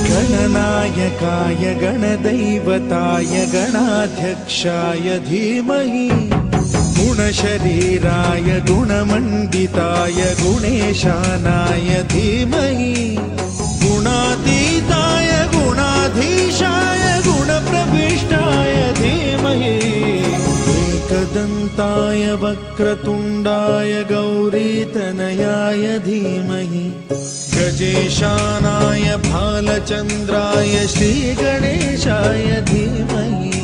गणनायकाय गणदैवताय गणाध्यक्षाय धीमहि गुणशरीराय गुणमण्डिताय गुणेशानाय धीमहि गुणातीताय गुणाधीशाय गुणप्रविष्टाय धीमहि एकदन्ताय वक्रतुण्डाय गौरीतनयाय धीमहि गजेशानाय भालचन्द्राय श्रीगणेशाय धीमहि